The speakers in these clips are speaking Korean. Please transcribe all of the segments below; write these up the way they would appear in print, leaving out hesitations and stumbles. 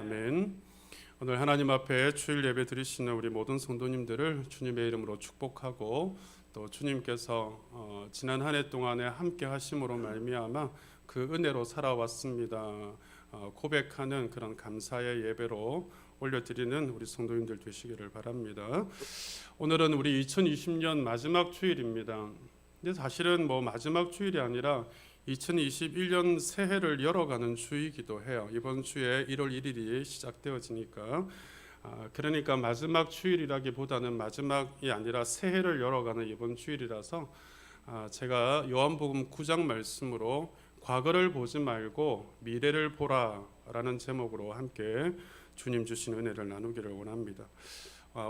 아멘. 오늘 하나님 앞에 주일 예배 드리시는 우리 모든 성도님들을 주님의 이름으로 축복하고, 또 주님께서 지난 한 해 동안에 함께 하심으로 말미암아 그 은혜로 살아왔습니다 고백하는 그런 감사의 예배로 올려드리는 우리 성도님들 되시기를 바랍니다. 오늘은 우리 2020년 마지막 주일입니다. 근데 사실은 마지막 주일이 아니라 2021년 새해를 열어가는 주이기도 해요. 이번 주에 1월 1일이 시작되어지니까 그러니까 마지막 주일이라기보다는 마지막이 아니라 새해를 열어가는 이번 주일이라서 제가 요한복음 9장 말씀으로 과거를 보지 말고 미래를 보라라는 제목으로 함께 주님 주신 은혜를 나누기를 원합니다.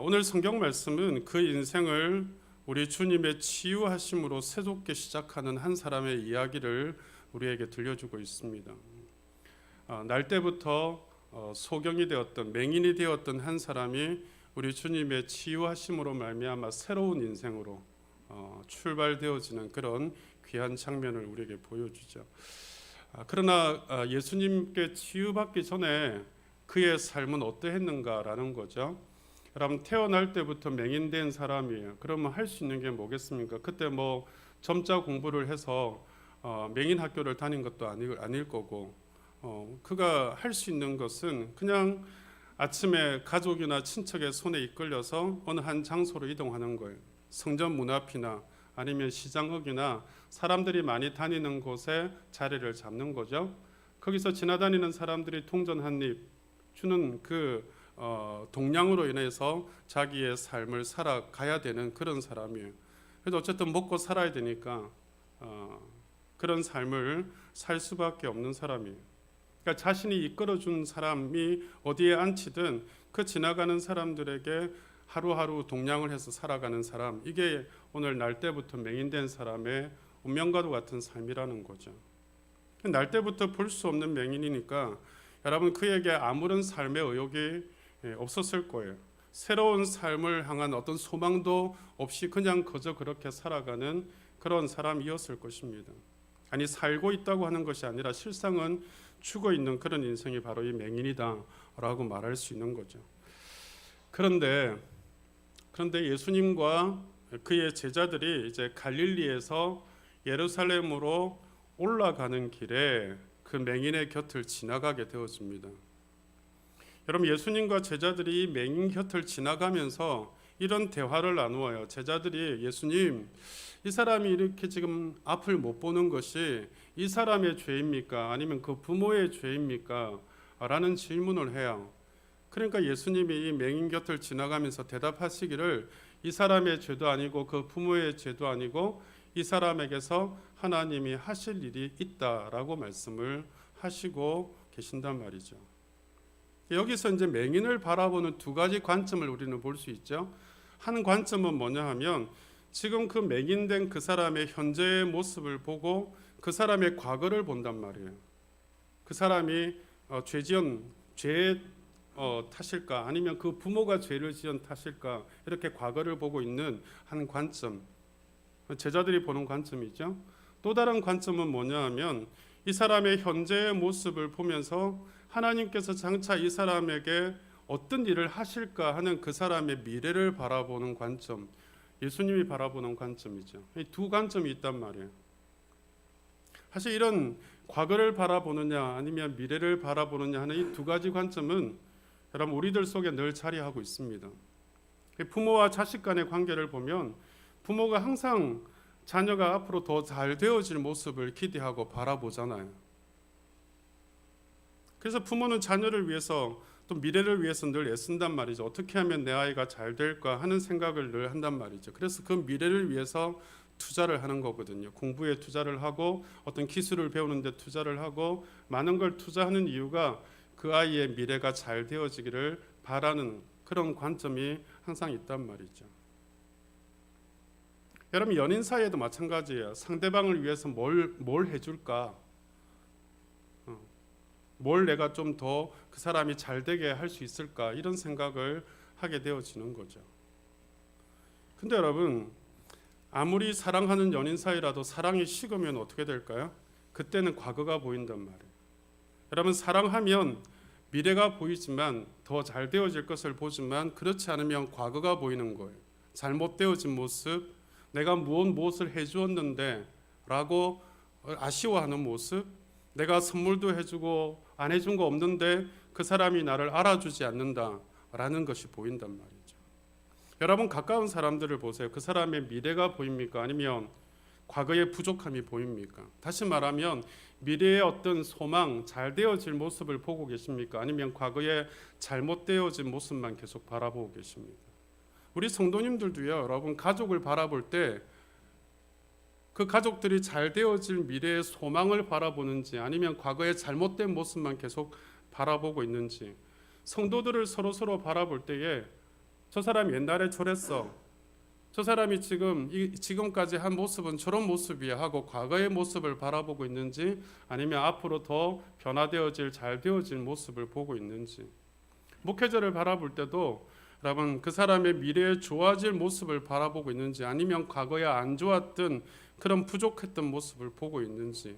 오늘 성경 말씀은 그 인생을 우리 주님의 치유하심으로 새롭게 시작하는 한 사람의 이야기를 우리에게 들려주고 있습니다. 날 때부터 소경이 되었던, 맹인이 되었던 한 사람이 우리 주님의 치유하심으로 말미암아 새로운 인생으로 출발되어지는 그런 귀한 장면을 우리에게 보여주죠. 그러나 예수님께 치유받기 전에 그의 삶은 어떠했는가라는 거죠. 여러분, 태어날 때부터 맹인된 사람이에요. 그러면 할 수 있는 게 뭐겠습니까? 그때 점자 공부를 해서 맹인 학교를 다닌 것도 아닐 거고, 그가 할 수 있는 것은 그냥 아침에 가족이나 친척의 손에 이끌려서 어느 한 장소로 이동하는 거예요. 성전 문 앞이나 아니면 시장역이나 사람들이 많이 다니는 곳에 자리를 잡는 거죠. 거기서 지나다니는 사람들이 동전 한 입 주는 그 동량으로 인해서 자기의 삶을 살아가야 되는 그런 사람이에요. 그래서 어쨌든 먹고 살아야 되니까 그런 삶을 살 수밖에 없는 사람이에요. 그러니까 자신이 이끌어준 사람이 어디에 앉히든 그 지나가는 사람들에게 하루하루 동량을 해서 살아가는 사람, 이게 오늘 날 때부터 맹인된 사람의 운명과도 같은 삶이라는 거죠. 날 때부터 볼 수 없는 맹인이니까 여러분, 그에게 아무런 삶의 의욕이 없었을 거예요. 새로운 삶을 향한 어떤 소망도 없이 그냥 그저 그렇게 살아가는 그런 사람이었을 것입니다. 아니, 살고 있다고 하는 것이 아니라 실상은 죽어 있는 그런 인생이 바로 이 맹인이다라고 말할 수 있는 거죠. 그런데 예수님과 그의 제자들이 이제 갈릴리에서 예루살렘으로 올라가는 길에 그 맹인의 곁을 지나가게 되어집니다. 여러분, 예수님과 제자들이 맹인 곁을 지나가면서 이런 대화를 나누어요. 제자들이 예수님, 이 사람이 이렇게 지금 앞을 못 보는 것이 이 사람의 죄입니까? 아니면 그 부모의 죄입니까? 라는 질문을 해요. 그러니까 예수님이 이 맹인 곁을 지나가면서 대답하시기를 이 사람의 죄도 아니고 그 부모의 죄도 아니고 이 사람에게서 하나님이 하실 일이 있다라고 말씀을 하시고 계신단 말이죠. 여기서 이제 맹인을 바라보는 두 가지 관점을 우리는 볼 수 있죠. 한 관점은 뭐냐 하면 지금 그 맹인된 그 사람의 현재의 모습을 보고 그 사람의 과거를 본단 말이에요. 그 사람이 죄의 탓일까, 아니면 그 부모가 죄를 지은 탓일까, 이렇게 과거를 보고 있는 한 관점, 제자들이 보는 관점이죠. 또 다른 관점은 뭐냐 하면 이 사람의 현재의 모습을 보면서 하나님께서 장차 이 사람에게 어떤 일을 하실까 하는 그 사람의 미래를 바라보는 관점, 예수님이 바라보는 관점이죠. 이 두 관점이 있단 말이에요. 사실 이런 과거를 바라보느냐 아니면 미래를 바라보느냐 하는 이 두 가지 관점은 여러분, 우리들 속에 늘 자리하고 있습니다. 부모와 자식 간의 관계를 보면 부모가 항상 자녀가 앞으로 더 잘 되어질 모습을 기대하고 바라보잖아요. 그래서 부모는 자녀를 위해서 또 미래를 위해서 늘 애쓴단 말이죠. 어떻게 하면 내 아이가 잘 될까 하는 생각을 늘 한단 말이죠. 그래서 그 미래를 위해서 투자를 하는 거거든요. 공부에 투자를 하고 어떤 기술을 배우는 데 투자를 하고 많은 걸 투자하는 이유가 그 아이의 미래가 잘 되어지기를 바라는 그런 관점이 항상 있단 말이죠. 여러분, 연인 사이에도 마찬가지예요. 상대방을 위해서 뭘 해줄까? 뭘 내가 좀 더 그 사람이 잘 되게 할 수 있을까? 이런 생각을 하게 되어지는 거죠. 근데 여러분, 아무리 사랑하는 연인 사이라도 사랑이 식으면 어떻게 될까요? 그때는 과거가 보인단 말이에요. 여러분, 사랑하면 미래가 보이지만 더 잘 되어질 것을 보지만 그렇지 않으면 과거가 보이는 거예요. 잘못되어진 모습, 내가 무엇을 해주었는데 라고 아쉬워하는 모습, 내가 선물도 해주고 안 해준 거 없는데 그 사람이 나를 알아주지 않는다라는 것이 보인단 말이죠. 여러분 가까운 사람들을 보세요. 그 사람의 미래가 보입니까? 아니면 과거의 부족함이 보입니까? 다시 말하면 미래의 어떤 소망, 잘 되어질 모습을 보고 계십니까? 아니면 과거의 잘못되어진 모습만 계속 바라보고 계십니까? 우리 성도님들도요, 여러분 가족을 바라볼 때 그 가족들이 잘 되어질 미래의 소망을 바라보는지 아니면 과거의 잘못된 모습만 계속 바라보고 있는지, 성도들을 서로 바라볼 때에 저 사람 옛날에 저랬어, 저 사람이 지금까지 한 모습은 저런 모습이야 하고 과거의 모습을 바라보고 있는지 아니면 앞으로 더 변화되어질 잘 되어질 모습을 보고 있는지, 목회자를 바라볼 때도 여러분 그 사람의 미래에 좋아질 모습을 바라보고 있는지 아니면 과거에 안 좋았던 그런 부족했던 모습을 보고 있는지,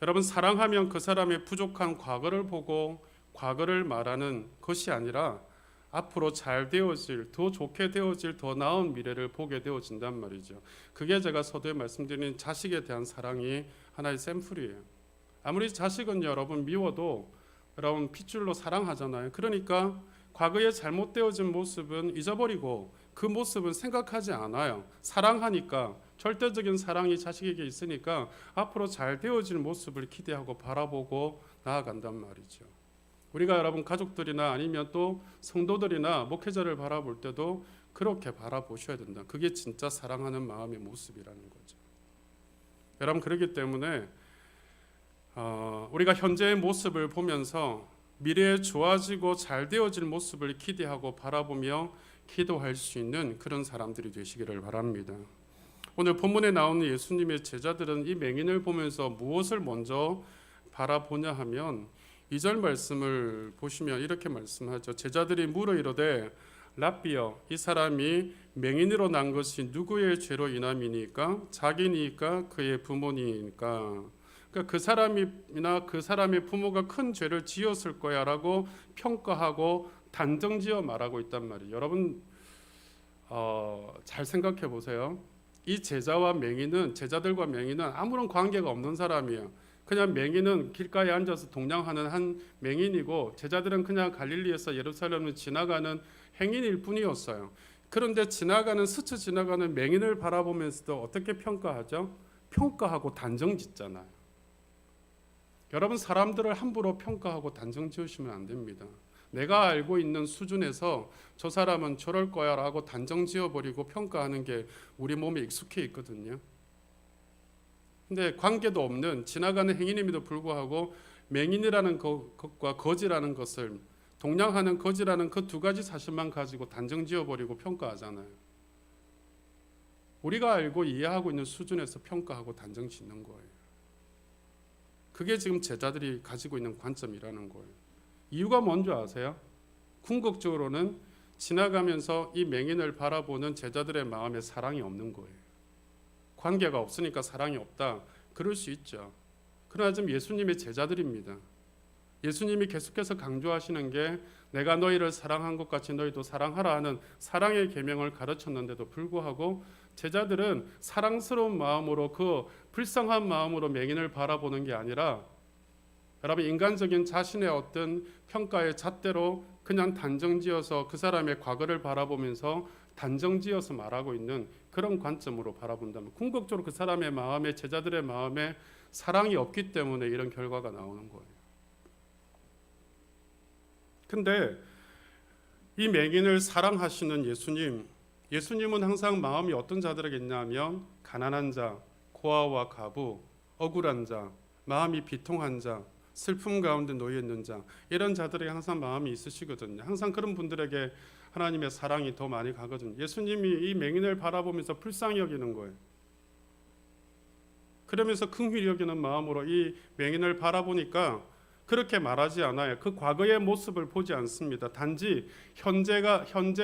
여러분 사랑하면 그 사람의 부족한 과거를 보고 과거를 말하는 것이 아니라 앞으로 잘 되어질, 더 좋게 되어질, 더 나은 미래를 보게 되어진단 말이죠. 그게 제가 서두에 말씀드린 자식에 대한 사랑이 하나의 샘플이에요. 아무리 자식은 여러분 미워도 여러분 핏줄로 사랑하잖아요. 그러니까 과거에 잘못되어진 모습은 잊어버리고 그 모습은 생각하지 않아요. 사랑하니까, 절대적인 사랑이 자식에게 있으니까 앞으로 잘 되어질 모습을 기대하고 바라보고 나아간단 말이죠. 우리가 여러분 가족들이나 아니면 또 성도들이나 목회자를 바라볼 때도 그렇게 바라보셔야 된다. 그게 진짜 사랑하는 마음의 모습이라는 거죠. 여러분 그렇기 때문에 우리가 현재의 모습을 보면서 미래에 좋아지고 잘 되어질 모습을 기대하고 바라보며 기도할 수 있는 그런 사람들이 되시기를 바랍니다. 오늘 본문에 나오는 예수님의 제자들은 이 맹인을 보면서 무엇을 먼저 바라보냐 하면 2절 말씀을 보시면 이렇게 말씀하죠. 제자들이 물어 이르되 랍비여, 이 사람이 맹인으로 난 것이 누구의 죄로 인함이니까? 자기니까 그의 부모니까? 그러니까 그 사람이나 그 사람의 부모가 큰 죄를 지었을 거야라고 평가하고 단정지어 말하고 있단 말이에요. 여러분 잘 생각해 보세요. 이 제자들과 맹인은 아무런 관계가 없는 사람이에요. 그냥 맹인은 길가에 앉아서 동냥하는 한 맹인이고 제자들은 그냥 갈릴리에서 예루살렘을 지나가는 행인일 뿐이었어요. 그런데 스쳐 지나가는 맹인을 바라보면서도 어떻게 평가하죠? 평가하고 단정짓잖아요. 여러분 사람들을 함부로 평가하고 단정지으시면 안 됩니다. 내가 알고 있는 수준에서 저 사람은 저럴 거야 라고 단정지어버리고 평가하는 게 우리 몸에 익숙해 있거든요. 근데 관계도 없는 지나가는 행인임에도 불구하고 맹인이라는 것과 거지라는 것을 동냥하는 거지라는 그 두 가지 사실만 가지고 단정지어버리고 평가하잖아요. 우리가 알고 이해하고 있는 수준에서 평가하고 단정짓는 거예요. 그게 지금 제자들이 가지고 있는 관점이라는 거예요. 이유가 뭔지 아세요? 궁극적으로는 지나가면서 이 맹인을 바라보는 제자들의 마음에 사랑이 없는 거예요. 관계가 없으니까 사랑이 없다. 그럴 수 있죠. 그러나 지금 예수님의 제자들입니다. 예수님이 계속해서 강조하시는 게 내가 너희를 사랑한 것 같이 너희도 사랑하라 하는 사랑의 계명을 가르쳤는데도 불구하고 제자들은 사랑스러운 마음으로 그 불쌍한 마음으로 맹인을 바라보는 게 아니라 여러분 인간적인 자신의 어떤 평가의 잣대로 그냥 단정지어서 그 사람의 과거를 바라보면서 단정지어서 말하고 있는 그런 관점으로 바라본다면 궁극적으로 그 사람의 마음에 제자들의 마음에 사랑이 없기 때문에 이런 결과가 나오는 거예요. 근데 이 맹인을 사랑하시는 예수님은 항상 마음이 어떤 자들에게 있냐면 가난한 자, 고아와 가부, 억울한 자, 마음이 비통한 자, 슬픔 가운데 놓여 있는 자, 이런 자들에게 항상 마음이 있으시거든요. 항상 그런 분들에게 하나님의 사랑이 더 많이 가거든요. 예수님이 이 맹인을 바라보면서 불쌍히 여기는 거예요. 그러면서 긍휼히 여기는 마음으로 이 맹인을 바라보니까 그렇게 말하지 않아요. 그 과거의 모습을 보지 않습니다. 단지 현재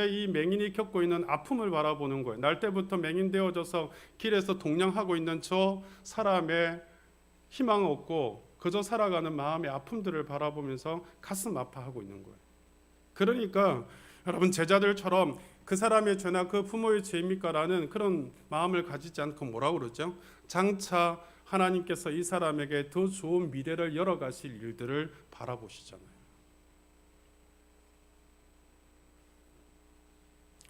이 맹인이 겪고 있는 아픔을 바라보는 거예요. 날 때부터 맹인 되어져서 길에서 동냥하고 있는 저 사람의 희망 없고 그저 살아가는 마음의 아픔들을 바라보면서 가슴 아파하고 있는 거예요. 그러니까 여러분 제자들처럼 그 사람의 죄나 그 부모의 죄입니까라는 그런 마음을 가지지 않고 뭐라고 그러죠? 장차 하나님께서 이 사람에게 더 좋은 미래를 열어가실 일들을 바라보시잖아요.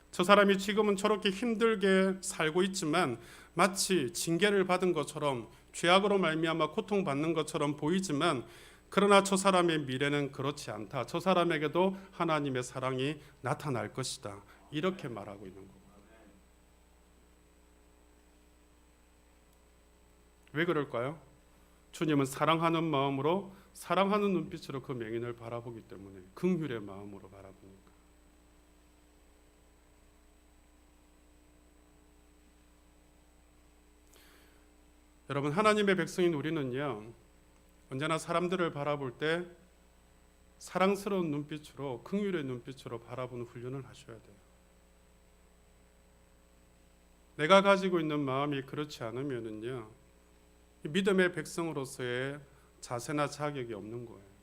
저 사람이 지금은 저렇게 힘들게 살고 있지만 마치 징계를 받은 것처럼 죄악으로 말미암아 고통받는 것처럼 보이지만 그러나 저 사람의 미래는 그렇지 않다. 저 사람에게도 하나님의 사랑이 나타날 것이다. 이렇게 말하고 있는 거고. 왜 그럴까요? 주님은 사랑하는 마음으로 사랑하는 눈빛으로 그 맹인을 바라보기 때문에 긍휼의 마음으로 바라보니까. 여러분 하나님의 백성인 우리는요 언제나 사람들을 바라볼 때 사랑스러운 눈빛으로 긍휼의 눈빛으로 바라보는 훈련을 하셔야 돼요. 내가 가지고 있는 마음이 그렇지 않으면은요 믿음의 백성으로서의 자세나 자격이 없는 거예요.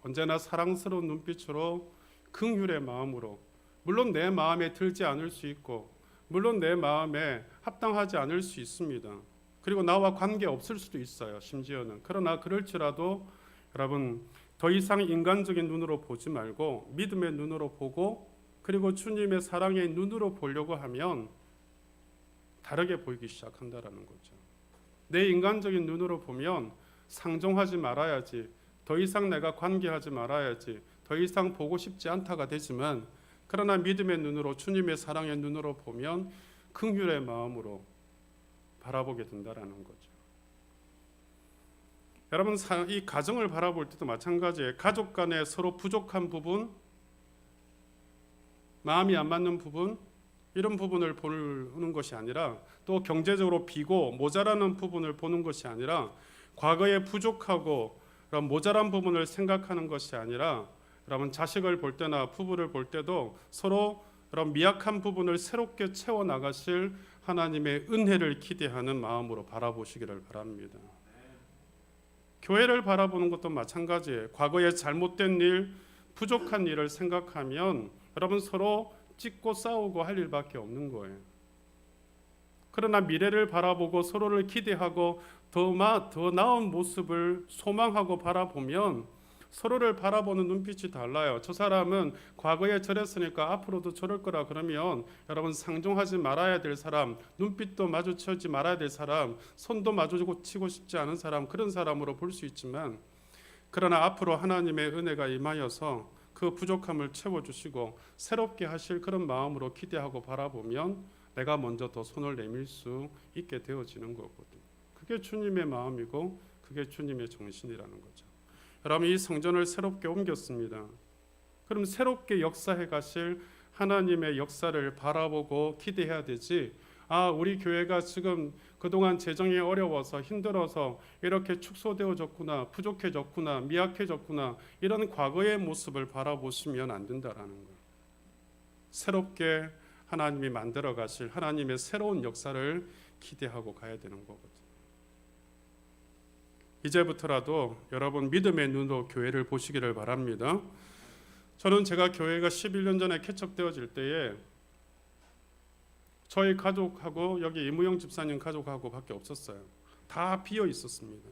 언제나 사랑스러운 눈빛으로 긍휼의 마음으로 물론 내 마음에 들지 않을 수 있고 물론 내 마음에 합당하지 않을 수 있습니다. 그리고 나와 관계 없을 수도 있어요. 심지어는. 그러나 그럴지라도 여러분 더 이상 인간적인 눈으로 보지 말고 믿음의 눈으로 보고 그리고 주님의 사랑의 눈으로 보려고 하면 다르게 보이기 시작한다라는 거죠. 내 인간적인 눈으로 보면 상종하지 말아야지, 더 이상 내가 관계하지 말아야지, 더 이상 보고 싶지 않다가 되지만 그러나 믿음의 눈으로 주님의 사랑의 눈으로 보면 긍휼의 마음으로 바라보게 된다라는 거죠. 여러분 이 가정을 바라볼 때도 마찬가지예요. 가족 간에 서로 부족한 부분, 마음이 안 맞는 부분 이런 부분을 보는 것이 아니라 또 경제적으로 비고 모자라는 부분을 보는 것이 아니라 과거에 부족하고 모자란 부분을 생각하는 것이 아니라 여러분 자식을 볼 때나 부부를 볼 때도 서로 여러분 미약한 부분을 새롭게 채워 나가실 하나님의 은혜를 기대하는 마음으로 바라보시기를 바랍니다. 교회를 바라보는 것도 마찬가지예요. 과거에 잘못된 일, 부족한 일을 생각하면 여러분 서로 찢고 싸우고 할 일밖에 없는 거예요. 그러나 미래를 바라보고 서로를 기대하고 더 나은 모습을 소망하고 바라보면 서로를 바라보는 눈빛이 달라요. 저 사람은 과거에 저랬으니까 앞으로도 저럴 거라 그러면 여러분 상종하지 말아야 될 사람, 눈빛도 마주치지 말아야 될 사람, 손도 마주치고 싶지 않은 사람, 그런 사람으로 볼 수 있지만 그러나 앞으로 하나님의 은혜가 임하여서 그 부족함을 채워주시고 새롭게 하실 그런 마음으로 기대하고 바라보면 내가 먼저 더 손을 내밀 수 있게 되어지는 거거든요. 그게 주님의 마음이고 그게 주님의 정신이라는 거죠. 여러분 이 성전을 새롭게 옮겼습니다. 그럼 새롭게 역사해 가실 하나님의 역사를 바라보고 기대해야 되지. 우리 교회가 지금 그동안 재정이 어려워서 힘들어서 이렇게 축소되어졌구나, 부족해졌구나, 미약해졌구나 이런 과거의 모습을 바라보시면 안 된다라는 거예요. 새롭게 하나님이 만들어 가실 하나님의 새로운 역사를 기대하고 가야 되는 거거든요. 이제부터라도 여러분 믿음의 눈으로 교회를 보시기를 바랍니다. 저는 제가 교회가 11년 전에 개척되어질 때에 저희 가족하고 여기 이무영 집사님 가족하고 밖에 없었어요. 다 비어 있었습니다.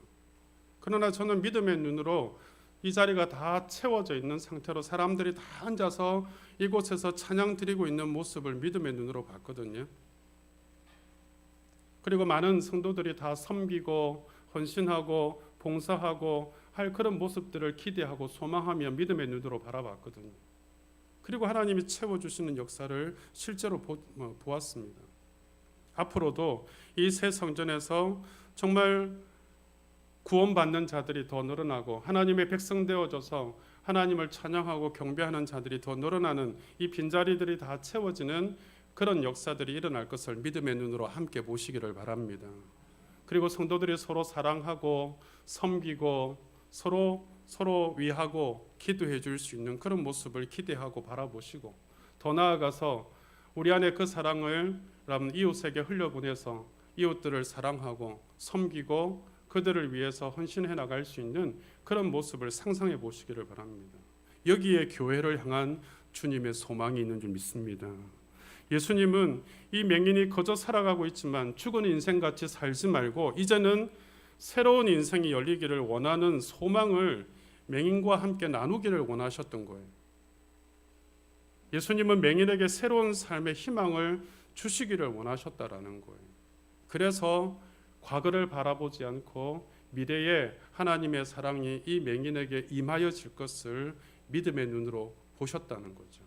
그러나 저는 믿음의 눈으로 이 자리가 다 채워져 있는 상태로 사람들이 다 앉아서 이곳에서 찬양 드리고 있는 모습을 믿음의 눈으로 봤거든요. 그리고 많은 성도들이 다 섬기고 헌신하고 봉사하고 할 그런 모습들을 기대하고 소망하며 믿음의 눈으로 바라봤거든요. 그리고 하나님이 채워주시는 역사를 실제로 보았습니다. 앞으로도 이 새 성전에서 정말 구원받는 자들이 더 늘어나고 하나님의 백성 되어져서 하나님을 찬양하고 경배하는 자들이 더 늘어나는 이 빈자리들이 다 채워지는 그런 역사들이 일어날 것을 믿음의 눈으로 함께 보시기를 바랍니다. 그리고 성도들이 서로 사랑하고 섬기고 서로 위하고 기도해 줄 수 있는 그런 모습을 기대하고 바라보시고 더 나아가서 우리 안에 그 사랑을 이웃에게 흘려보내서 이웃들을 사랑하고 섬기고 그들을 위해서 헌신해 나갈 수 있는 그런 모습을 상상해 보시기를 바랍니다. 여기에 교회를 향한 주님의 소망이 있는 줄 믿습니다. 예수님은 이 맹인이 거저 살아가고 있지만 죽은 인생같이 살지 말고 이제는 새로운 인생이 열리기를 원하는 소망을 맹인과 함께 나누기를 원하셨던 거예요. 예수님은 맹인에게 새로운 삶의 희망을 주시기를 원하셨다라는 거예요. 그래서 과거를 바라보지 않고 미래에 하나님의 사랑이 이 맹인에게 임하여질 것을 믿음의 눈으로 보셨다는 거죠.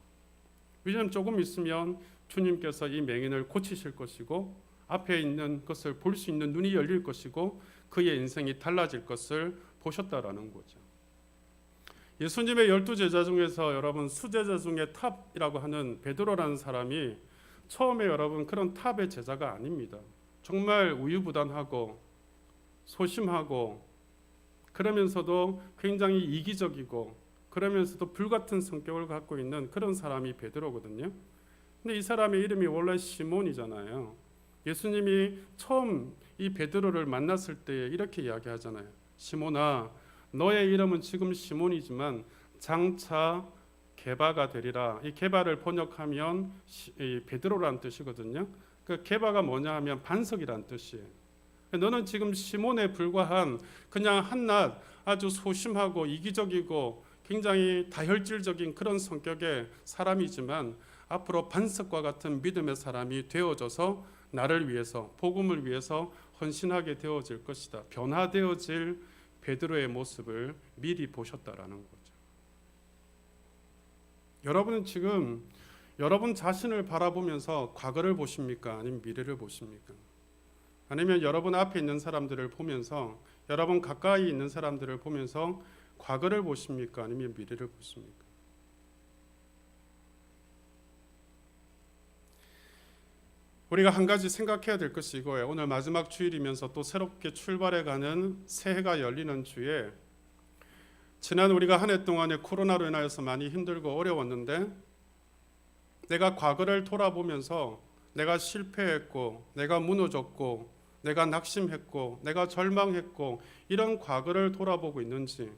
왜냐하면 조금 있으면 주님께서 이 맹인을 고치실 것이고 앞에 있는 것을 볼 수 있는 눈이 열릴 것이고 그의 인생이 달라질 것을 보셨다라는 거죠. 예수님의 12제자 중에서 여러분 수제자 중에 탑이라고 하는 베드로라는 사람이 처음에 여러분 그런 탑의 제자가 아닙니다. 정말 우유부단하고 소심하고 그러면서도 굉장히 이기적이고 그러면서도 불같은 성격을 갖고 있는 그런 사람이 베드로거든요. 근데 이 사람의 이름이 원래 시몬이잖아요. 예수님이 처음 이 베드로를 만났을 때 이렇게 이야기하잖아요. 시몬아, 너의 이름은 지금 시몬이지만 장차 게바가 되리라. 이 게바를 번역하면 베드로라는 뜻이거든요. 그 게바가 뭐냐 하면 반석이라는 뜻이에요. 너는 지금 시몬에 불과한 그냥 한낱 아주 소심하고 이기적이고 굉장히 다혈질적인 그런 성격의 사람이지만 앞으로 반석과 같은 믿음의 사람이 되어져서 나를 위해서 복음을 위해서 헌신하게 되어질 것이다. 변화되어질 베드로의 모습을 미리 보셨다라는 거죠. 여러분은 지금 여러분 자신을 바라보면서 과거를 보십니까? 아니면 미래를 보십니까? 아니면 여러분 앞에 있는 사람들을 보면서 여러분 가까이 있는 사람들을 보면서 과거를 보십니까? 아니면 미래를 보십니까? 우리가 한 가지 생각해야 될 것이 이거예요. 오늘 마지막 주일이면서 또 새롭게 출발해가는 새해가 열리는 주에 지난 우리가 한 해 동안에 코로나로 인하여서 많이 힘들고 어려웠는데 내가 과거를 돌아보면서 내가 실패했고 내가 무너졌고 내가 낙심했고 내가 절망했고 이런 과거를 돌아보고 있는지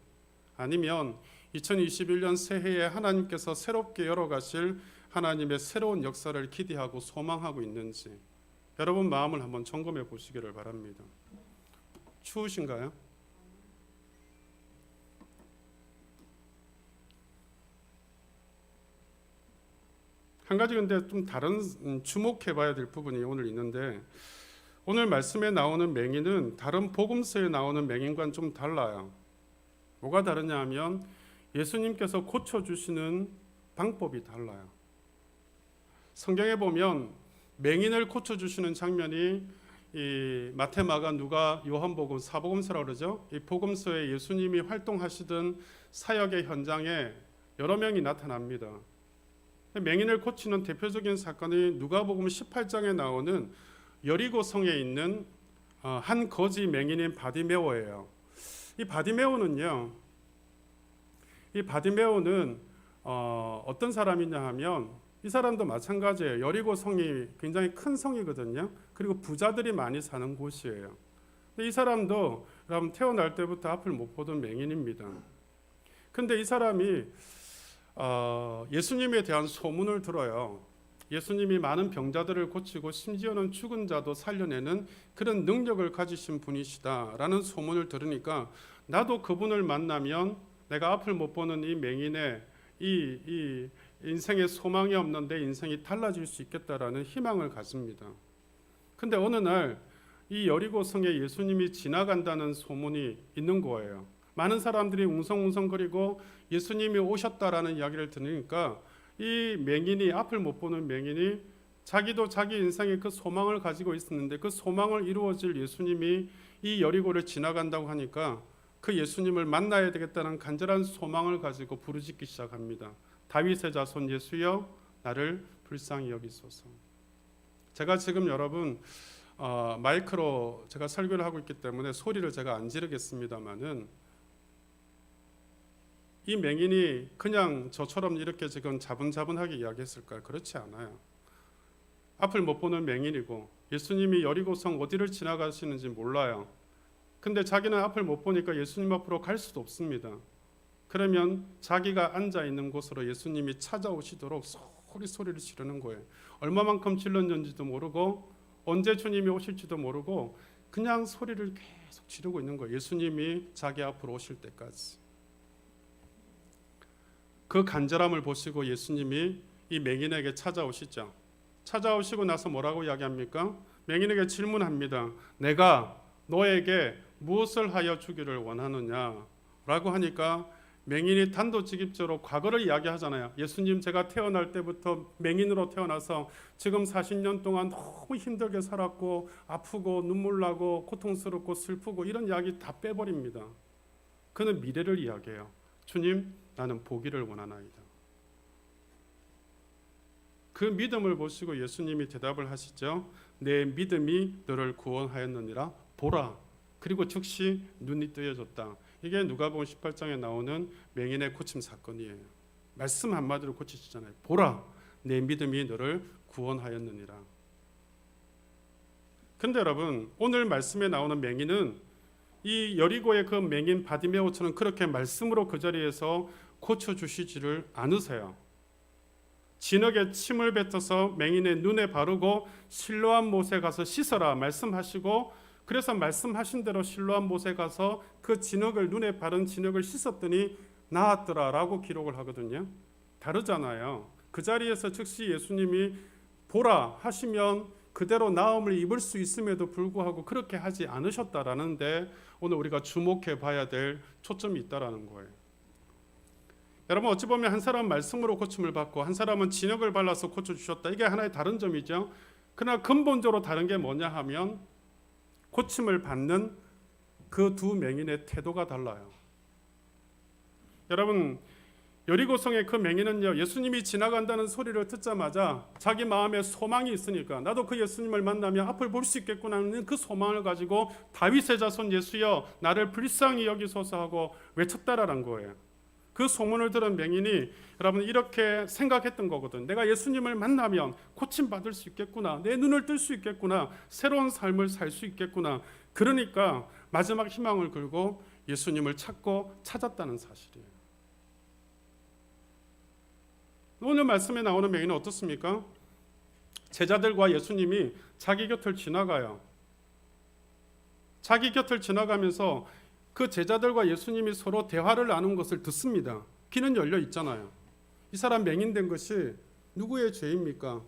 아니면 2021년 새해에 하나님께서 새롭게 열어가실 하나님의 새로운 역사를 기대하고 소망하고 있는지 여러분 마음을 한번 점검해 보시기를 바랍니다. 추우신가요? 한 가지 근데 좀 다른 주목해 봐야 될 부분이 오늘 있는데 오늘 말씀에 나오는 맹인은 다른 복음서에 나오는 맹인과는 좀 달라요. 뭐가 다르냐 하면 예수님께서 고쳐주시는 방법이 달라요. 성경에 보면 맹인을 고쳐주시는 장면이 이 마태, 마가, 누가, 요한복음, 사복음서라고 그러죠. 이 복음서에 예수님이 활동하시던 사역의 현장에 여러 명이 나타납니다. 맹인을 고치는 대표적인 사건이 누가복음 18장에 나오는 여리고성에 있는 한 거지 맹인인 바디메오예요. 이 바디메오는 어떤 사람이냐 하면 이 사람도 마찬가지예요. 여리고 성이 굉장히 큰 성이거든요. 그리고 부자들이 많이 사는 곳이에요. 근데 이 사람도 여러분 태어날 때부터 앞을 못 보던 맹인입니다. 근데 이 사람이 예수님에 대한 소문을 들어요. 예수님이 많은 병자들을 고치고 심지어는 죽은 자도 살려내는 그런 능력을 가지신 분이시다라는 소문을 들으니까 나도 그분을 만나면 내가 앞을 못 보는 이 맹인의 이 인생에 소망이 없는데 인생이 달라질 수 있겠다라는 희망을 가집니다. 근데 어느 날 이 여리고성에 예수님이 지나간다는 소문이 있는 거예요. 많은 사람들이 웅성웅성거리고 예수님이 오셨다라는 이야기를 들으니까 이 맹인이 앞을 못 보는 맹인이 자기도 자기 인생에 그 소망을 가지고 있었는데 그 소망을 이루어질 예수님이 이 여리고를 지나간다고 하니까 그 예수님을 만나야 되겠다는 간절한 소망을 가지고 부르짖기 시작합니다. 다윗의 자손 예수여 나를 불쌍히 여기소서. 제가 지금 여러분 마이크로 제가 설교를 하고 있기 때문에 소리를 제가 안 지르겠습니다만은 이 맹인이 그냥 저처럼 이렇게 지금 자분자분하게 이야기했을까요? 그렇지 않아요. 앞을 못 보는 맹인이고 예수님이 여리고성 어디를 지나가시는지 몰라요. 근데 자기는 앞을 못 보니까 예수님 앞으로 갈 수도 없습니다. 그러면 자기가 앉아 있는 곳으로 예수님이 찾아오시도록 소리를 지르는 거예요. 얼마만큼 질렀는지도 모르고 언제 주님이 오실지도 모르고 그냥 소리를 계속 지르고 있는 거예요. 예수님이 자기 앞으로 오실 때까지. 그 간절함을 보시고 예수님이 이 맹인에게 찾아오시죠. 찾아오시고 나서 뭐라고 이야기합니까? 맹인에게 질문합니다. 내가 너에게 무엇을 하여 주기를 원하느냐? 라고 하니까 맹인이 단도직입적으로 과거를 이야기하잖아요. 예수님, 제가 태어날 때부터 맹인으로 태어나서 지금 40년 동안 너무 힘들게 살았고 아프고 눈물 나고 고통스럽고 슬프고 이런 이야기 다 빼버립니다. 그는 미래를 이야기해요. 주님, 나는 보기를 원하나이다. 그 믿음을 보시고 예수님이 대답을 하시죠. 내 믿음이 너를 구원하였느니라. 보라. 그리고 즉시 눈이 뜨여졌다. 이게 누가복음 18장에 나오는 맹인의 고침 사건이에요. 말씀 한마디로 고치시잖아요. 보라, 내 믿음이 너를 구원하였느니라. 근데 여러분, 오늘 말씀에 나오는 맹인은 이 여리고의 그 맹인 바디메오처럼 그렇게 말씀으로 그 자리에서 고쳐주시지를 않으세요. 진흙에 침을 뱉어서 맹인의 눈에 바르고 실로암 못에 가서 씻어라 말씀하시고, 그래서 말씀하신 대로 실로암 못에 가서 그 진흙을, 눈에 바른 진흙을 씻었더니 나았더라라고 기록을 하거든요. 다르잖아요. 그 자리에서 즉시 예수님이 보라 하시면 그대로 나음을 입을 수 있음에도 불구하고 그렇게 하지 않으셨다라는데 오늘 우리가 주목해 봐야 될 초점이 있다라는 거예요. 여러분, 어찌 보면 한 사람은 말씀으로 고침을 받고 한 사람은 진흙을 발라서 고쳐주셨다. 이게 하나의 다른 점이죠. 그러나 근본적으로 다른 게 뭐냐 하면 고침을 받는 그 두 맹인의 태도가 달라요. 여러분, 여리고성의 그 맹인은요, 예수님이 지나간다는 소리를 듣자마자 자기 마음에 소망이 있으니까 나도 그 예수님을 만나면 앞을 볼 수 있겠구나 하는 그 소망을 가지고 다윗의 자손 예수여 나를 불쌍히 여기소서 하고 외쳤다라는 거예요. 그 소문을 들은 맹인이 여러분 이렇게 생각했던 거거든. 내가 예수님을 만나면 고침받을 수 있겠구나, 내 눈을 뜰 수 있겠구나, 새로운 삶을 살 수 있겠구나. 그러니까 마지막 희망을 걸고 예수님을 찾고 찾았다는 사실이에요. 오늘 말씀에 나오는 맹인은 어떻습니까? 제자들과 예수님이 자기 곁을 지나가요. 자기 곁을 지나가면서 그 제자들과 예수님이 서로 대화를 나눈 것을 듣습니다. 귀는 열려 있잖아요. 이 사람 맹인된 것이 누구의 죄입니까?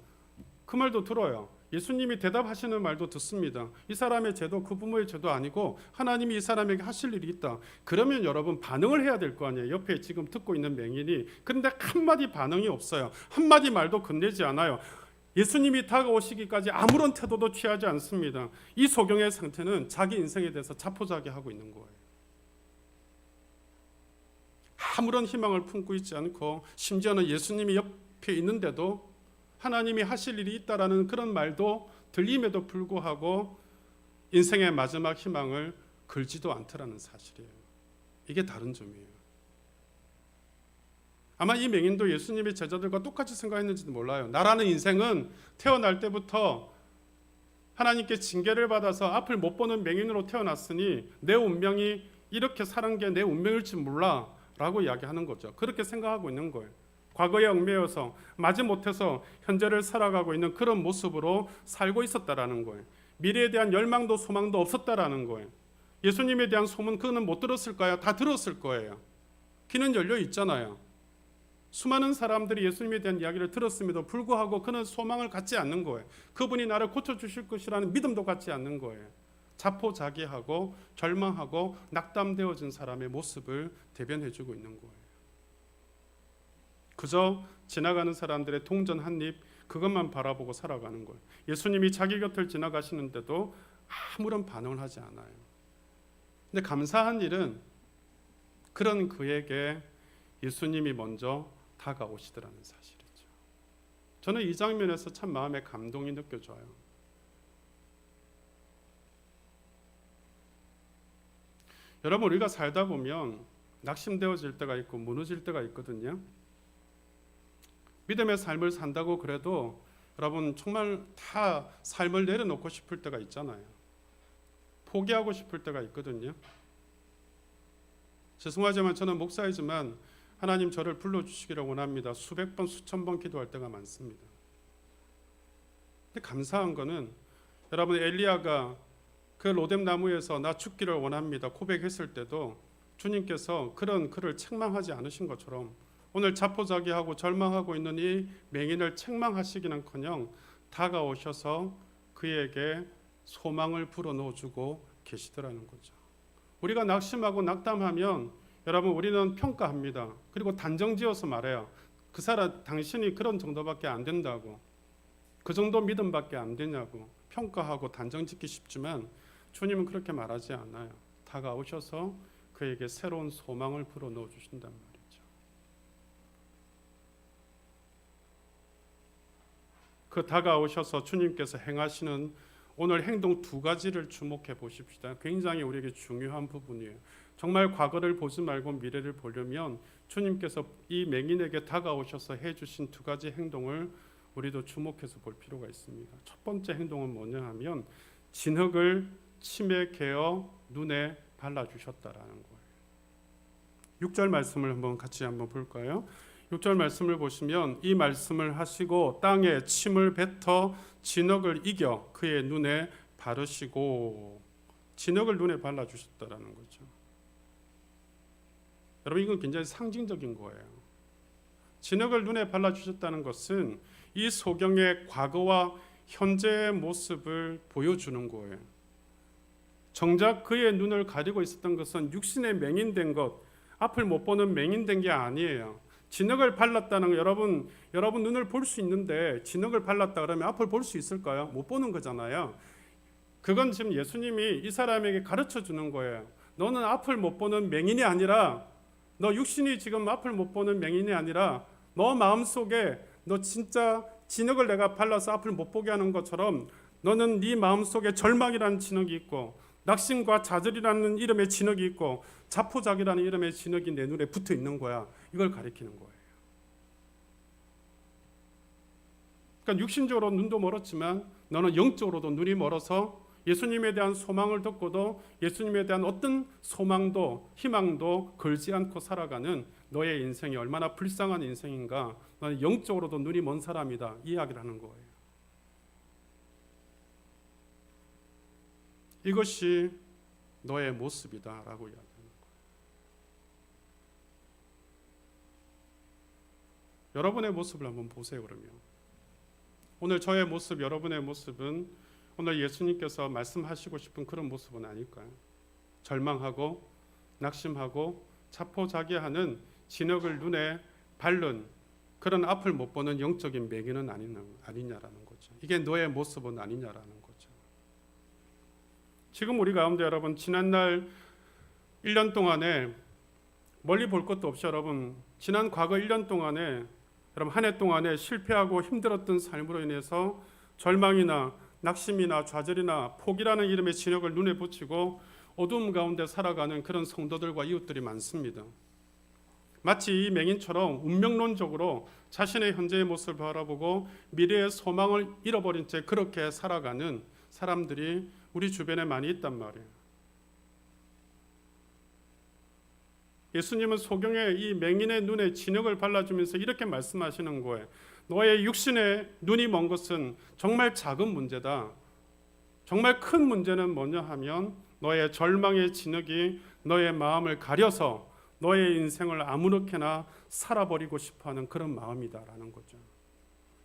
그 말도 들어요. 예수님이 대답하시는 말도 듣습니다. 이 사람의 죄도 그 부모의 죄도 아니고 하나님이 이 사람에게 하실 일이 있다. 그러면 여러분 반응을 해야 될 거 아니에요. 옆에 지금 듣고 있는 맹인이. 그런데 한마디 반응이 없어요. 한마디 말도 건네지 않아요. 예수님이 다가오시기까지 아무런 태도도 취하지 않습니다. 이 소경의 상태는 자기 인생에 대해서 자포자기하고 있는 거예요. 아무런 희망을 품고 있지 않고 심지어는 예수님이 옆에 있는데도 하나님이 하실 일이 있다라는 그런 말도 들림에도 불구하고 인생의 마지막 희망을 걸지도 않더라는 사실이에요. 이게 다른 점이에요. 아마 이 맹인도 예수님의 제자들과 똑같이 생각했는지도 몰라요. 나라는 인생은 태어날 때부터 하나님께 징계를 받아서 앞을 못 보는 맹인으로 태어났으니 내 운명이 이렇게 사는 게 내 운명일지 몰라 라고 이야기하는 거죠. 그렇게 생각하고 있는 거예요. 과거에 얽매여서 마지못해서 현재를 살아가고 있는 그런 모습으로 살고 있었다라는 거예요. 미래에 대한 열망도 소망도 없었다라는 거예요. 예수님에 대한 소문 그는 못 들었을까요? 다 들었을 거예요. 귀는 열려 있잖아요. 수많은 사람들이 예수님에 대한 이야기를 들었음에도 불구하고 그는 소망을 갖지 않는 거예요. 그분이 나를 고쳐주실 것이라는 믿음도 갖지 않는 거예요. 자포자기하고 절망하고 낙담되어진 사람의 모습을 대변해주고 있는 거예요. 그저 지나가는 사람들의 동전 한 입 그것만 바라보고 살아가는 거예요. 예수님이 자기 곁을 지나가시는데도 아무런 반응을 하지 않아요. 근데 감사한 일은 그런 그에게 예수님이 먼저 다가오시더라는 사실이죠. 저는 이 장면에서 참 마음에 감동이 느껴져요. 여러분, 우리가 살다 보면 낙심되어질 때가 있고 무너질 때가 있거든요. 믿음의 삶을 산다고 그래도 여러분 정말 다 삶을 내려놓고 싶을 때가 있잖아요. 포기하고 싶을 때가 있거든요. 죄송하지만 저는 목사이지만 하나님 저를 불러주시기를 원합니다. 수백 번 수천 번 기도할 때가 많습니다. 근데 감사한 거는 여러분 엘리야가 그 로뎀 나무에서 나 죽기를 원합니다 고백했을 때도 주님께서 그런 그를 책망하지 않으신 것처럼 오늘 자포자기하고 절망하고 있는 이 맹인을 책망하시기는커녕 다가오셔서 그에게 소망을 불어넣어주고 계시더라는 거죠. 우리가 낙심하고 낙담하면 여러분 우리는 평가합니다. 그리고 단정지어서 말해요. 그 사람 당신이 그런 정도밖에 안 된다고, 그 정도 믿음밖에 안 되냐고 평가하고 단정짓기 쉽지만 주님은 그렇게 말하지 않아요. 다가오셔서 그에게 새로운 소망을 불어넣어 주신단 말이죠. 그 다가오셔서 주님께서 행하시는 오늘 행동 두 가지를 주목해 보십시다. 굉장히 우리에게 중요한 부분이에요. 정말 과거를 보지 말고 미래를 보려면 주님께서 이 맹인에게 다가오셔서 해주신 두 가지 행동을 우리도 주목해서 볼 필요가 있습니다. 첫 번째 행동은 뭐냐 하면 진흙을 침에 개어 눈에 발라주셨다라는 거예요. 6절 말씀을 같이 볼까요? 6절 말씀을 보시면 이 말씀을 하시고 땅에 침을 뱉어 진흙을 이겨 그의 눈에 바르시고, 진흙을 눈에 발라주셨다라는 거죠. 여러분 이건 굉장히 상징적인 거예요. 진흙을 눈에 발라주셨다는 것은 이 소경의 과거와 현재의 모습을 보여주는 거예요. 정작 그의 눈을 가리고 있었던 것은 육신의 맹인된 것, 앞을 못 보는 맹인된 게 아니에요. 진흙을 발랐다는 거, 여러분 눈을 볼 수 있는데 진흙을 발랐다 그러면 앞을 볼 수 있을까요? 못 보는 거잖아요. 그건 지금 예수님이 이 사람에게 가르쳐 주는 거예요. 너는 앞을 못 보는 맹인이 아니라, 너 육신이 지금 앞을 못 보는 맹인이 아니라 너 마음속에 너 진짜 진흙을 내가 발라서 앞을 못 보게 하는 것처럼 너는 네 마음속에 절망이라는 진흙이 있고 낙심과 좌절이라는 이름의 진흙이 있고 자포자기라는 이름의 진흙이 내 눈에 붙어 있는 거야. 이걸 가리키는 거예요. 그러니까 육신적으로 눈도 멀었지만 너는 영적으로도 눈이 멀어서 예수님에 대한 소망을 듣고도 예수님에 대한 어떤 소망도 희망도 걸지 않고 살아가는 너의 인생이 얼마나 불쌍한 인생인가. 너는 영적으로도 눈이 먼 사람이다. 이 이야기를 하는 거예요. 이것이 너의 모습이다라고 이야기하는 거예요. 여러분의 모습을 한번 보세요. 그러면 오늘 저의 모습, 여러분의 모습은 오늘 예수님께서 말씀하시고 싶은 그런 모습은 아닐까요? 절망하고 낙심하고 자포자기하는 진흙을 눈에 바른 그런 앞을 못 보는 영적인 맹인은 아니냐라는 거죠. 이게 너의 모습은 아니냐라는 거죠. 지금 우리 가운데 여러분 지난날 1년 동안에 멀리 볼 것도 없이 여러분 지난 과거 1년 동안에 여러분 한 해 동안에 실패하고 힘들었던 삶으로 인해서 절망이나 낙심이나 좌절이나 포기라는 이름의 진흙을 눈에 붙이고 어두움 가운데 살아가는 그런 성도들과 이웃들이 많습니다. 마치 이 맹인처럼 운명론적으로 자신의 현재의 모습을 바라보고 미래의 소망을 잃어버린 채 그렇게 살아가는 사람들이 우리 주변에 많이 있단 말이에요. 예수님은 소경의 이 맹인의 눈에 진흙을 발라주면서 이렇게 말씀하시는 거예요. 너의 육신의 눈이 먼 것은 정말 작은 문제다. 정말 큰 문제는 뭐냐 하면 너의 절망의 진흙이 너의 마음을 가려서 너의 인생을 아무렇게나 살아버리고 싶어하는 그런 마음이다라는 거죠.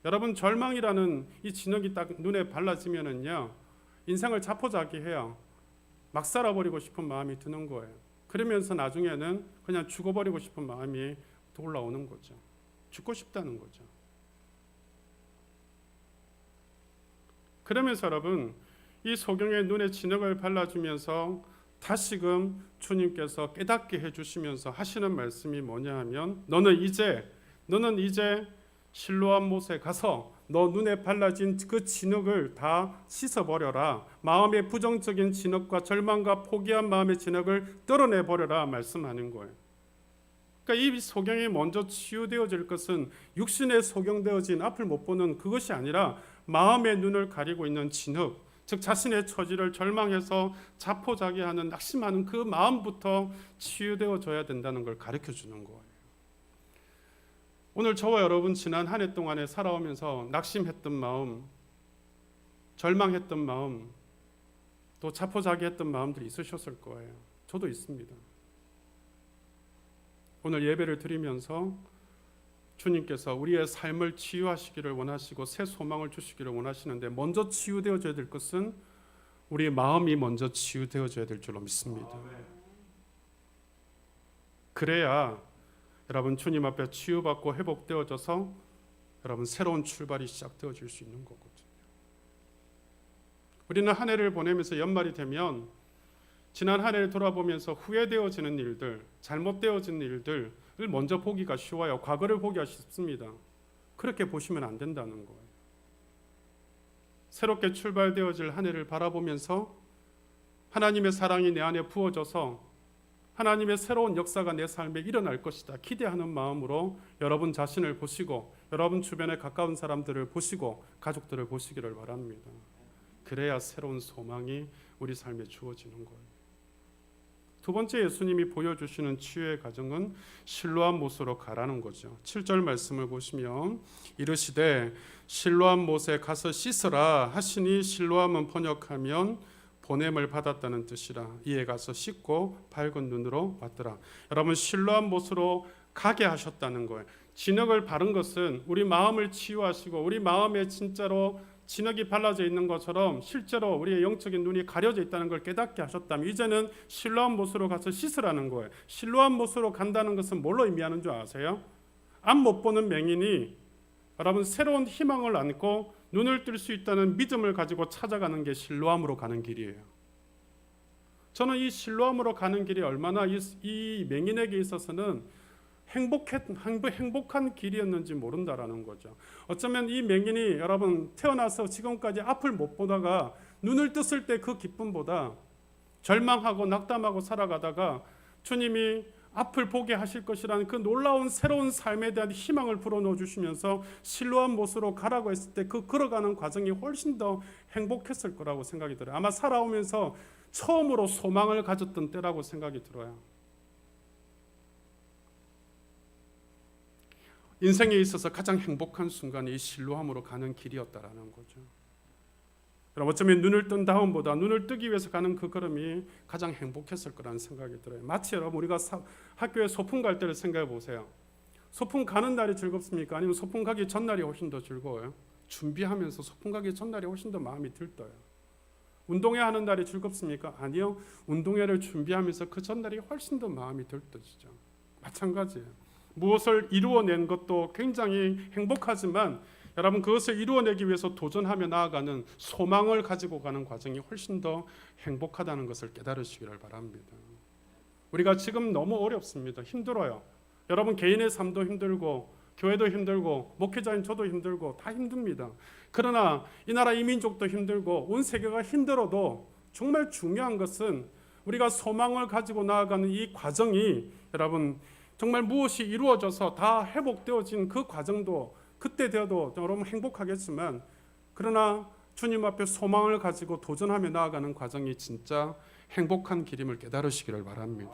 여러분 절망이라는 이 진흙이 딱 눈에 발라지면은요 인생을 자포자기해요. 막 살아버리고 싶은 마음이 드는 거예요. 그러면서 나중에는 그냥 죽어버리고 싶은 마음이 올라오는 거죠. 죽고 싶다는 거죠. 그러면서 여러분 이 소경의 눈에 진흙을 발라주면서 다시금 주님께서 깨닫게 해주시면서 하시는 말씀이 뭐냐 하면 너는 이제 실로암 못에 가서 너 눈에 발라진 그 진흙을 다 씻어버려라. 마음의 부정적인 진흙과 절망과 포기한 마음의 진흙을 떨어내버려라 말씀하는 거예요. 그러니까 이 소경이 먼저 치유되어질 것은 육신에 소경되어진 앞을 못 보는 그것이 아니라 마음의 눈을 가리고 있는 진흙, 즉 자신의 처지를 절망해서 자포자기하는 낙심하는 그 마음부터 치유되어져야 된다는 걸 가르쳐 주는 거예요. 오늘 저와 여러분 지난 한 해 동안에 살아오면서 낙심했던 마음, 절망했던 마음, 또 자포자기했던 마음들이 있으셨을 거예요. 저도 있습니다. 오늘 예배를 드리면서 주님께서 우리의 삶을 치유하시기를 원하시고 새 소망을 주시기를 원하시는데 먼저 치유되어져야 될 것은 우리의 마음이 먼저 치유되어져야 될 줄로 믿습니다. 그래야 여러분 주님 앞에 치유받고 회복되어져서 여러분 새로운 출발이 시작되어질 수 있는 거거든요. 우리는 한 해를 보내면서 연말이 되면 지난 한 해를 돌아보면서 후회되어지는 일들, 잘못되어진 일들을 먼저 보기가 쉬워요. 과거를 보기가 쉽습니다. 그렇게 보시면 안 된다는 거예요. 새롭게 출발되어질 한 해를 바라보면서 하나님의 사랑이 내 안에 부어져서 하나님의 새로운 역사가 내 삶에 일어날 것이다 기대하는 마음으로 여러분 자신을 보시고 여러분 주변에 가까운 사람들을 보시고 가족들을 보시기를 바랍니다. 그래야 새로운 소망이 우리 삶에 주어지는 거예요. 두 번째 예수님이 보여주시는 치유의 과정은 실로암 못으로 가라는 거죠. 7절 말씀을 보시면 이르시되 실로암 못에 가서 씻으라 하시니 실로암은 번역하면 보냄을 받았다는 뜻이라. 이에 가서 씻고 밝은 눈으로 봤더라. 여러분 실로암 못으로 가게 하셨다는 거예요. 진흙을 바른 것은 우리 마음을 치유하시고 우리 마음에 진짜로 진흙이 발라져 있는 것처럼 실제로 우리의 영적인 눈이 가려져 있다는 걸 깨닫게 하셨다면 이제는 실로암 못으로 가서 씻으라는 거예요. 실로암 못으로 간다는 것은 뭘로 의미하는 줄 아세요? 앞 못 보는 맹인이 여러분 새로운 희망을 안고 눈을 뜰 수 있다는 믿음을 가지고 찾아가는 게 실로암으로 가는 길이에요. 저는 이 실로암으로 가는 길이 얼마나 이 맹인에게 있어서는 행복한 길이었는지 모른다라는 거죠. 어쩌면 이 맹인이 여러분 태어나서 지금까지 앞을 못 보다가 눈을 떴을 때 그 기쁨보다 절망하고 낙담하고 살아가다가 주님이 앞을 보게 하실 것이라는 그 놀라운 새로운 삶에 대한 희망을 불어넣어 주시면서 실로암 못으로 가라고 했을 때 그 걸어가는 과정이 훨씬 더 행복했을 거라고 생각이 들어요. 아마 살아오면서 처음으로 소망을 가졌던 때라고 생각이 들어요. 인생에 있어서 가장 행복한 순간이 이 실로암으로 가는 길이었다라는 거죠. 여러분 어쩌면 눈을 뜬 다음보다 눈을 뜨기 위해서 가는 그 걸음이 가장 행복했을 거라는 생각이 들어요. 마치 여러분 우리가 학교에 소풍 갈 때를 생각해 보세요. 소풍 가는 날이 즐겁습니까? 아니면 소풍 가기 전날이 훨씬 더 즐거워요? 준비하면서 소풍 가기 전날이 훨씬 더 마음이 들떠요. 운동회 하는 날이 즐겁습니까? 아니요. 운동회를 준비하면서 그 전날이 훨씬 더 마음이 들떠지죠. 마찬가지예요. 무엇을 이루어낸 것도 굉장히 행복하지만 여러분 그것을 이루어내기 위해서 도전하며 나아가는 소망을 가지고 가는 과정이 훨씬 더 행복하다는 것을 깨달으시기를 바랍니다. 우리가 지금 너무 어렵습니다. 힘들어요. 여러분 개인의 삶도 힘들고 교회도 힘들고 목회자인 저도 힘들고 다 힘듭니다. 그러나 이 나라 이 민족도 힘들고 온 세계가 힘들어도 정말 중요한 것은 우리가 소망을 가지고 나아가는 이 과정이 여러분 정말 무엇이 이루어져서 다 회복되어진 그 과정도 그때 되어도 여러분 행복하겠지만 그러나 주님 앞에 소망을 가지고 도전하며 나아가는 과정이 진짜 행복한 길임을 깨달으시기를 바랍니다.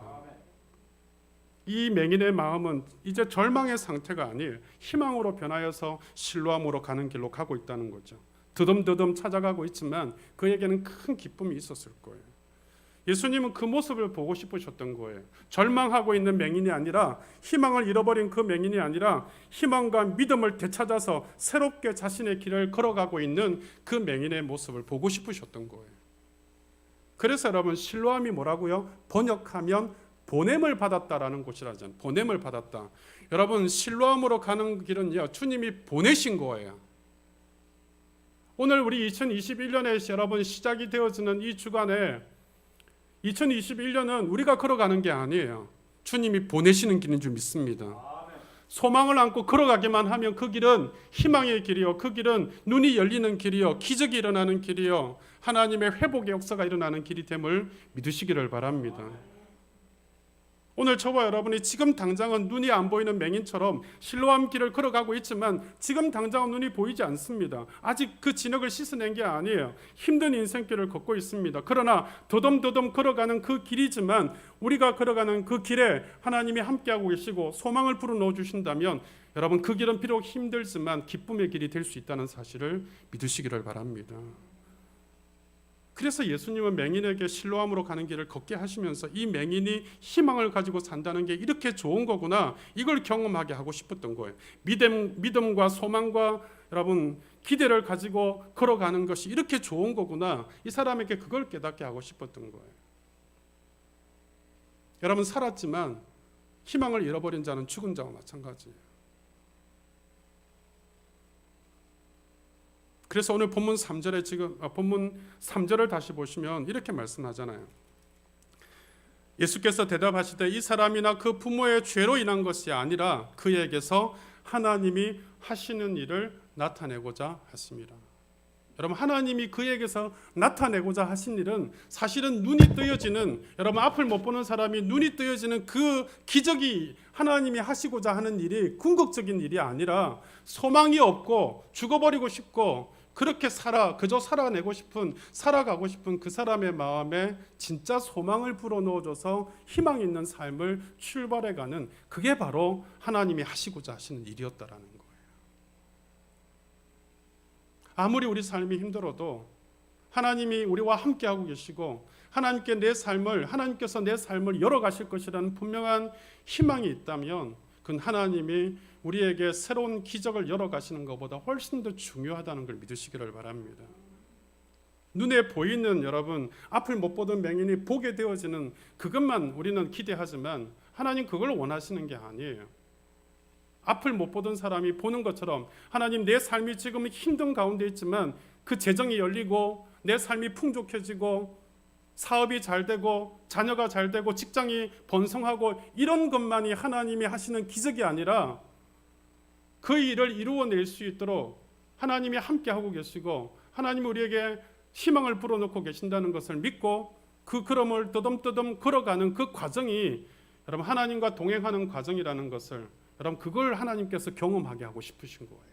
이 맹인의 마음은 이제 절망의 상태가 아니에요. 희망으로 변하여서 실로암으로 가는 길로 가고 있다는 거죠. 드듬드듬 찾아가고 있지만 그에게는 큰 기쁨이 있었을 거예요. 예수님은 그 모습을 보고 싶으셨던 거예요. 절망하고 있는 맹인이 아니라 희망을 잃어버린 그 맹인이 아니라 희망과 믿음을 되찾아서 새롭게 자신의 길을 걸어가고 있는 그 맹인의 모습을 보고 싶으셨던 거예요. 그래서 여러분 실로암이 뭐라고요? 번역하면 보냄을 받았다라는 곳이라잖아요. 보냄을 받았다. 여러분 실로암으로 가는 길은요 주님이 보내신 거예요. 오늘 우리 2021년에 여러분 시작이 되어지는 이 주간에 2021년은 우리가 걸어가는 게 아니에요. 주님이 보내시는 길인 줄 믿습니다. 소망을 안고 걸어가기만 하면 그 길은 희망의 길이요, 그 길은 눈이 열리는 길이요, 기적이 일어나는 길이요, 하나님의 회복의 역사가 일어나는 길이 됨을 믿으시기를 바랍니다. 오늘 저와 여러분이 지금 당장은 눈이 안 보이는 맹인처럼 실로암 길을 걸어가고 있지만 지금 당장은 눈이 보이지 않습니다. 아직 그 진흙을 씻어낸 게 아니에요. 힘든 인생길을 걷고 있습니다. 그러나 도dom도dom 걸어가는 그 길이지만 우리가 걸어가는 그 길에 하나님이 함께하고 계시고 소망을 불어넣어 주신다면 여러분 그 길은 비록 힘들지만 기쁨의 길이 될 수 있다는 사실을 믿으시기를 바랍니다. 그래서 예수님은 맹인에게 실로암으로 가는 길을 걷게 하시면서 이 맹인이 희망을 가지고 산다는 게 이렇게 좋은 거구나, 이걸 경험하게 하고 싶었던 거예요. 믿음과 소망과 여러분 기대를 가지고 걸어가는 것이 이렇게 좋은 거구나, 이 사람에게 그걸 깨닫게 하고 싶었던 거예요. 여러분 살았지만 희망을 잃어버린 자는 죽은 자와 마찬가지예요. 그래서 오늘 본문 3절에 본문 3절을 다시 보시면 이렇게 말씀하잖아요. 예수께서 대답하시되 이 사람이나 그 부모의 죄로 인한 것이 아니라 그에게서 하나님이 하시는 일을 나타내고자 하심이라. 여러분 하나님이 그에게서 나타내고자 하신 일은 사실은 눈이 뜨여지는, 여러분 앞을 못 보는 사람이 눈이 뜨여지는 그 기적이 하나님이 하시고자 하는 일이 궁극적인 일이 아니라 소망이 없고 죽어버리고 싶고 그렇게 그저 살아가고 싶은 그 사람의 마음에 진짜 소망을 불어넣어줘서 희망 있는 삶을 출발해가는, 그게 바로 하나님이 하시고자 하시는 일이었다라는 거예요. 아무리 우리 삶이 힘들어도 하나님이 우리와 함께하고 계시고 하나님께서 내 삶을 열어가실 것이라는 분명한 희망이 있다면 그건 하나님이 우리에게 새로운 기적을 열어가시는 것보다 훨씬 더 중요하다는 걸 믿으시기를 바랍니다. 눈에 보이는, 여러분 앞을 못 보던 맹인이 보게 되어지는 그것만 우리는 기대하지만 하나님 그걸 원하시는 게 아니에요. 앞을 못 보던 사람이 보는 것처럼 하나님 내 삶이 지금 힘든 가운데 있지만 그 재정이 열리고 내 삶이 풍족해지고 사업이 잘 되고 자녀가 잘 되고 직장이 번성하고 이런 것만이 하나님이 하시는 기적이 아니라 그 일을 이루어낼 수 있도록 하나님이 함께하고 계시고 하나님이 우리에게 희망을 불어넣고 계신다는 것을 믿고 그 걸음을 뜨듬뜨듬 걸어가는 그 과정이 여러분 하나님과 동행하는 과정이라는 것을, 여러분 그걸 하나님께서 경험하게 하고 싶으신 거예요.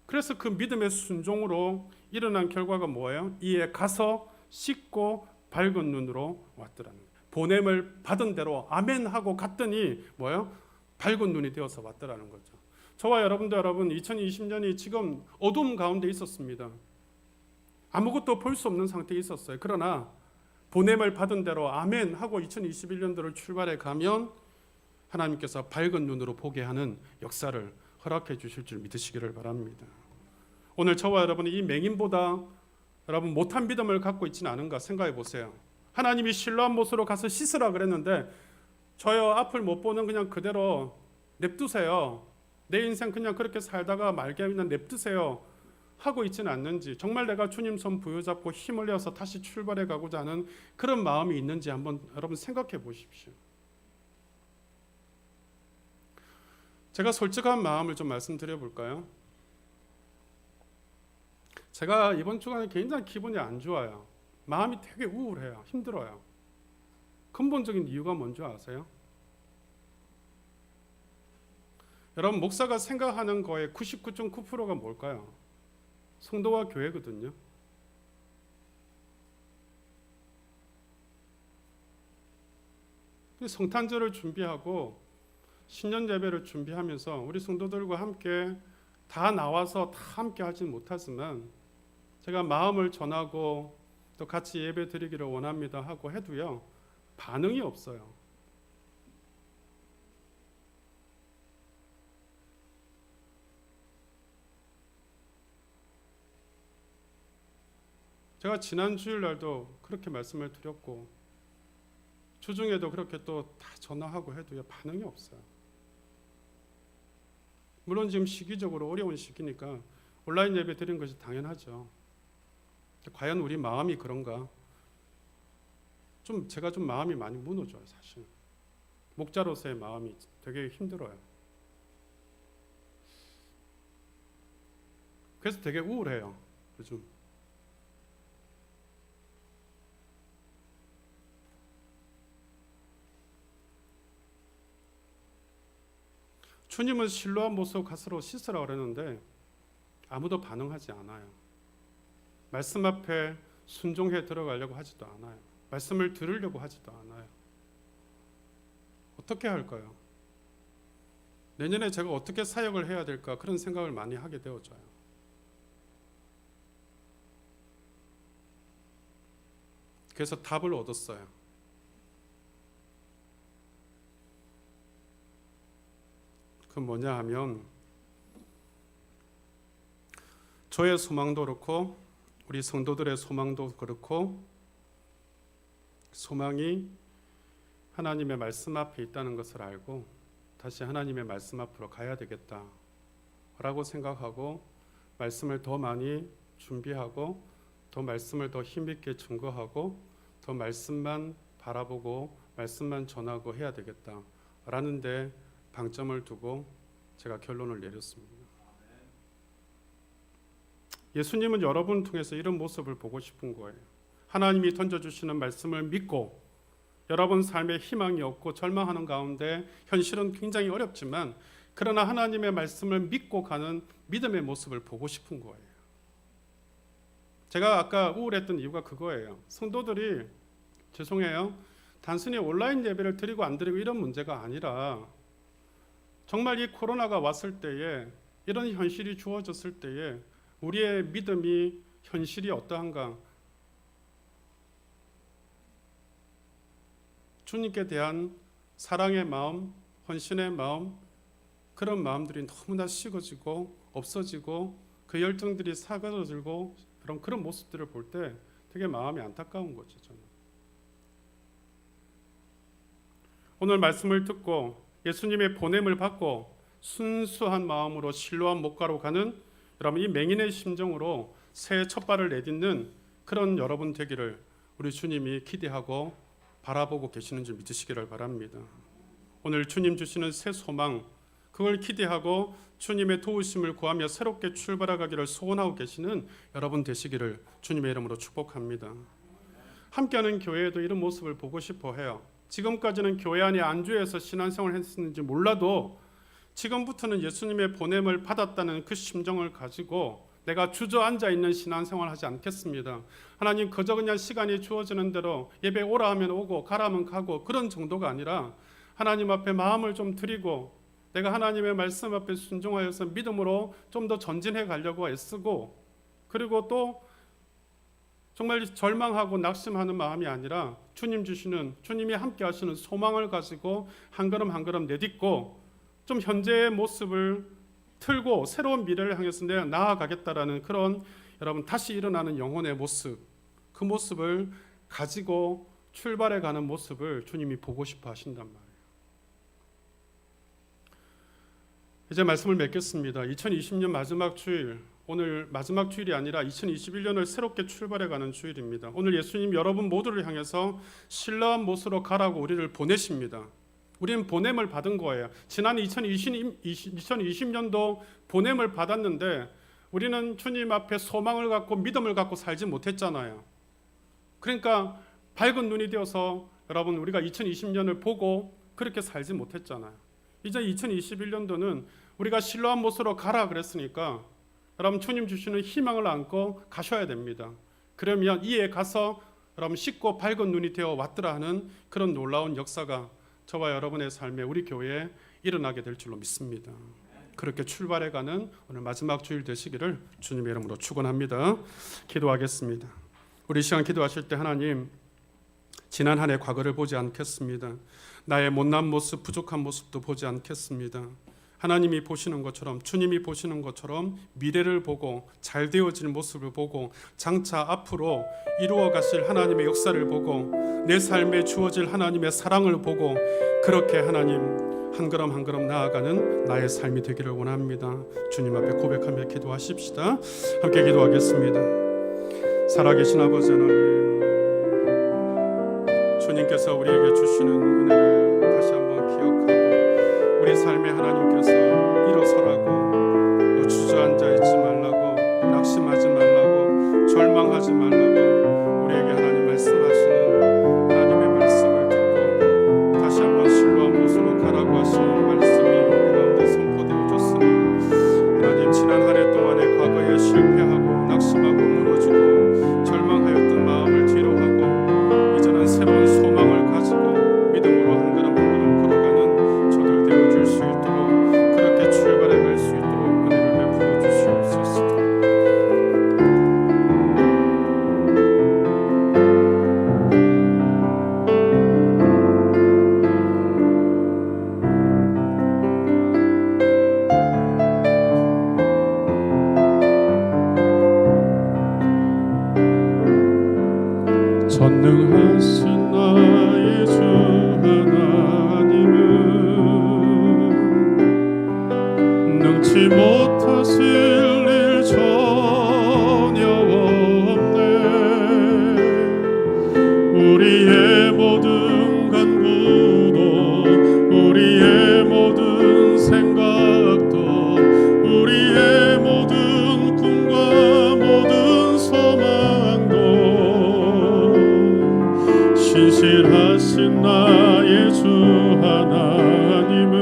그래서 그 믿음의 순종으로 일어난 결과가 뭐예요? 이에 가서 씻고 밝은 눈으로 왔더라는 거예요. 보냄을 받은 대로 아멘 하고 갔더니 뭐예요? 밝은 눈이 되어서 왔더라는 거죠. 저와 여러분도 2020년이 지금 어두움 가운데 있었습니다. 아무것도 볼 수 없는 상태에 있었어요. 그러나 보냄을 받은 대로 아멘 하고 2021년도를 출발해 가면 하나님께서 밝은 눈으로 보게 하는 역사를 허락해 주실 줄 믿으시기를 바랍니다. 오늘 저와 여러분이 이 맹인보다 여러분 못한 믿음을 갖고 있지는 않은가 생각해 보세요. 하나님이 실로암 못으로 가서 씻으라 그랬는데 저요 앞을 못 보는 그냥 그대로 냅두세요. 내 인생 그냥 그렇게 살다가 말게 그냥 냅두세요 하고 있지는 않는지, 정말 내가 주님 손 부여잡고 힘을 내어서 다시 출발해 가고자 하는 그런 마음이 있는지 한번 여러분 생각해 보십시오. 제가 솔직한 마음을 좀 말씀드려 볼까요? 제가 이번 주간에 굉장히 기분이 안 좋아요. 마음이 되게 우울해요. 힘들어요. 근본적인 이유가 뭔지 아세요? 여러분 목사가 생각하는 거의 99.9%가 뭘까요? 성도와 교회거든요. 성탄절을 준비하고 신년 예배를 준비하면서 우리 성도들과 함께 다 나와서 다 함께 하진 못하지만 제가 마음을 전하고 또 같이 예배 드리기를 원합니다 하고 해도요 반응이 없어요. 제가 지난 주일날도 그렇게 말씀을 드렸고 주중에도 그렇게 또 다 전화하고 해도요 반응이 없어요. 물론 지금 시기적으로 어려운 시기니까 온라인 예배 드리는 것이 당연하죠. 과연 우리 마음이 그런가? 제가 좀 마음이 많이 무너져요, 사실. 목자로서의 마음이 되게 힘들어요. 그래서 되게 우울해요, 요즘. 주님은 실로암 모수 가스로 씻으라고 그랬는데 아무도 반응하지 않아요. 말씀 앞에 순종해 들어가려고 하지도 않아요. 말씀을 들으려고 하지도 않아요. 어떻게 할까요? 내년에 제가 어떻게 사역을 해야 될까 그런 생각을 많이 하게 되어져요. 그래서 답을 얻었어요. 그 뭐냐 하면 저의 소망도 그렇고 우리 성도들의 소망도 그렇고 소망이 하나님의 말씀 앞에 있다는 것을 알고 다시 하나님의 말씀 앞으로 가야 되겠다라고 생각하고 말씀을 더 많이 준비하고 더 말씀을 더 힘있게 증거하고 더 말씀만 바라보고 말씀만 전하고 해야 되겠다라는 데 방점을 두고 제가 결론을 내렸습니다. 예수님은 여러분을 통해서 이런 모습을 보고 싶은 거예요. 하나님이 던져주시는 말씀을 믿고 여러분 삶에 희망이 없고 절망하는 가운데 현실은 굉장히 어렵지만 그러나 하나님의 말씀을 믿고 가는 믿음의 모습을 보고 싶은 거예요. 제가 아까 우울했던 이유가 그거예요. 성도들이 죄송해요. 단순히 온라인 예배를 드리고 안 드리고 이런 문제가 아니라 정말 이 코로나가 왔을 때에 이런 현실이 주어졌을 때에 우리의 믿음이 현실이 어떠한가 주님께 대한 사랑의 마음, 헌신의 마음 그런 마음들이 너무나 식어지고 없어지고 그 열정들이 사그러들고 그런 모습들을 볼 때 되게 마음이 안타까운 거죠. 저는. 오늘 말씀을 듣고 예수님의 보냄을 받고 순수한 마음으로 실로암 목가로 가는 여러분 이 맹인의 심정으로 새해 첫 발을 내딛는 그런 여러분 되기를 우리 주님이 기대하고 바라보고 계시는 줄 믿으시기를 바랍니다. 오늘 주님 주시는 새 소망 그걸 기대하고 주님의 도우심을 구하며 새롭게 출발하기를 소원하고 계시는 여러분 되시기를 주님의 이름으로 축복합니다. 함께하는 교회에도 이런 모습을 보고 싶어 해요. 지금까지는 교회 안에 안주해서 신앙생활을 했었는지 몰라도 지금부터는 예수님의 보냄을 받았다는 그 심정을 가지고 내가 주저앉아 있는 신앙생활을 하지 않겠습니다. 하나님 그저 그냥 시간이 주어지는 대로 예배 오라 하면 오고 가라 하면 가고 그런 정도가 아니라 하나님 앞에 마음을 좀 드리고 내가 하나님의 말씀 앞에 순종하여서 믿음으로 좀 더 전진해 가려고 애쓰고 그리고 또 정말 절망하고 낙심하는 마음이 아니라 주님 주시는 주님이 함께 하시는 소망을 가지고 한 걸음 한 걸음 내딛고 좀 현재의 모습을 틀고 새로운 미래를 향해서 내가 나아가겠다라는 그런 여러분 다시 일어나는 영혼의 모습 그 모습을 가지고 출발해가는 모습을 주님이 보고 싶어 하신단 말이에요. 이제 말씀을 맺겠습니다. 2020년 마지막 주일 오늘 마지막 주일이 아니라 2021년을 새롭게 출발해가는 주일입니다. 오늘 예수님 여러분 모두를 향해서 신라한 못으로 가라고 우리를 보내십니다. 우리는 보냄을 받은 거예요. 지난 2020년도 보냄을 받았는데 우리는 주님 앞에 소망을 갖고 믿음을 갖고 살지 못했잖아요. 그러니까 밝은 눈이 되어서 여러분 우리가 2020년을 보고 그렇게 살지 못했잖아요. 이제 2021년도는 우리가 실로암 못으로 가라 그랬으니까 여러분 주님 주시는 희망을 안고 가셔야 됩니다. 그러면 이에 가서 여러분 씻고 밝은 눈이 되어 왔더라 하는 그런 놀라운 역사가 저와 여러분의 삶에 우리 교회에 일어나게 될 줄로 믿습니다. 그렇게 출발해가는 오늘 마지막 주일 되시기를 주님의 이름으로 축원합니다. 기도하겠습니다. 우리 시간 기도하실 때 하나님 지난 한 해 과거를 보지 않겠습니다. 나의 못난 모습 부족한 모습도 보지 않겠습니다. 하나님이 보시는 것처럼 주님이 보시는 것처럼 미래를 보고 잘 되어질 모습을 보고 장차 앞으로 이루어 가실 하나님의 역사를 보고 내 삶에 주어질 하나님의 사랑을 보고 그렇게 하나님 한 걸음 한 걸음 나아가는 나의 삶이 되기를 원합니다. 주님 앞에 고백하며 기도하십시다. 함께 기도하겠습니다. 살아계신 아버지 하나님 주님께서 우리에게 주시는 은혜를 다시 한번 기억하고 우리 삶에 하나님께서 일어서라고 주저앉아 있지 말라고 낙심하지 말라고 절망하지 말라고 우리에게 하나님 말씀하시는 하나님의 말씀을 듣고 다시 한번 실로암 못으로 가라고 하시는 말씀이 우리 가운데 못하실 일 전혀 없네. 우리의 모든 간구도 우리의 모든 생각도 우리의 모든 꿈과 모든 소망도 신실하신 나의 주 하나님은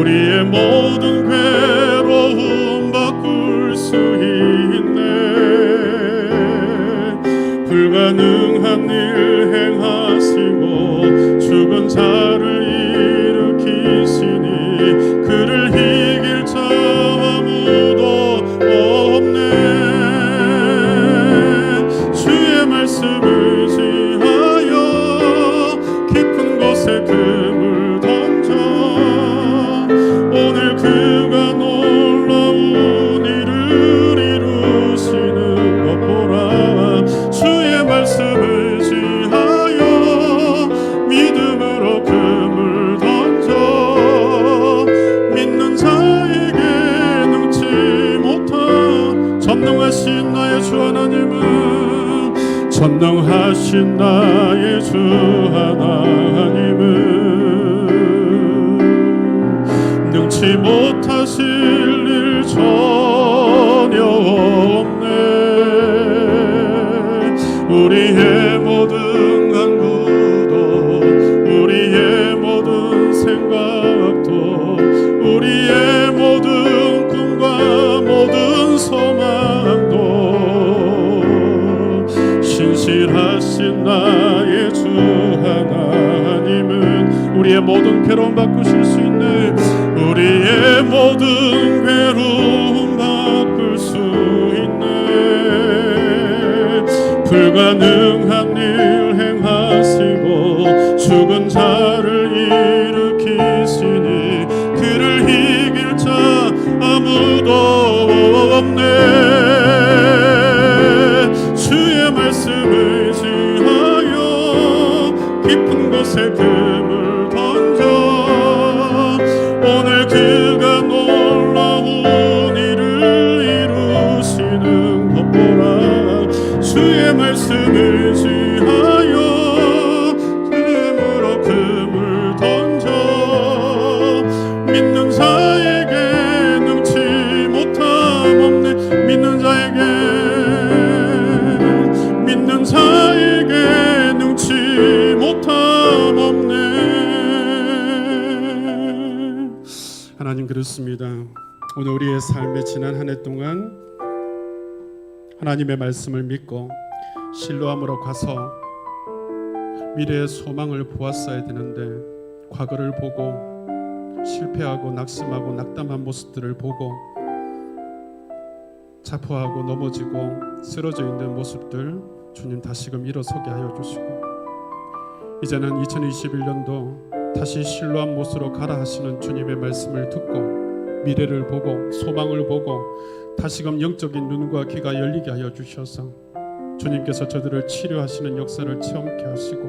우리의 모든 괴로움 바꿀 수 있네. 불가능한 일 행하시고 죽은 자를 일으키시니 그를 이길 자 아무도 없네. 주의 말씀을 지하여 깊은 곳에 금을 던져 오늘 그가 놀라운 일을 이루시는 것 보라. 주의 말씀을 지하여 믿음으로 금을 던져 믿는 자에게 능치 못한 전능하신 나의 주 하나님은 전능하신 나의 주 하나님은 능치 못하실 일 전혀 없네. 우리의 모든 간구도 우리의 모든 생각도 우리의 모든 꿈과 모든 소망도 신실하신 나의 주 하나님은 우리의 모든 괴로움 바꾸실 수 있는 우리의 모든 괴로움 바꿀 수 있네. 불가능한 일 행하시고 죽은 자를 일으키시니 그를 이길 자 아무도 없네. 주의 말씀을 지하여 깊은 곳에 금을 던져 오늘 그가 놀라운 일을 이루시는 것 보라. 주의 말씀을 지하여 힘으로 금을 던져 믿는 자에게 능치 못함 없네. 믿는 자에게 능치 못함 없네. 하나님 그렇습니다. 오늘 우리의 삶의 지난 한 해 동안 하나님의 말씀을 믿고 신뢰함으로 가서 미래의 소망을 보았어야 되는데 과거를 보고 실패하고 낙심하고 낙담한 모습들을 보고 자포하고 넘어지고 쓰러져 있는 모습들 주님 다시금 일어서게 하여 주시고 이제는 2021년도 다시 신뢰한 못으로 가라 하시는 주님의 말씀을 듣고 미래를 보고 소망을 보고 다시금 영적인 눈과 귀가 열리게 하여 주셔서 주님께서 저들을 치료하시는 역사를 체험케 하시고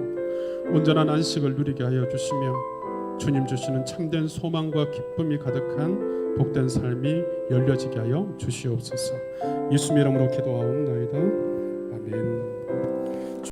온전한 안식을 누리게 하여 주시며 주님 주시는 참된 소망과 기쁨이 가득한 복된 삶이 열려지게 하여 주시옵소서. 예수님 이름으로 기도하옵나이다. 아멘.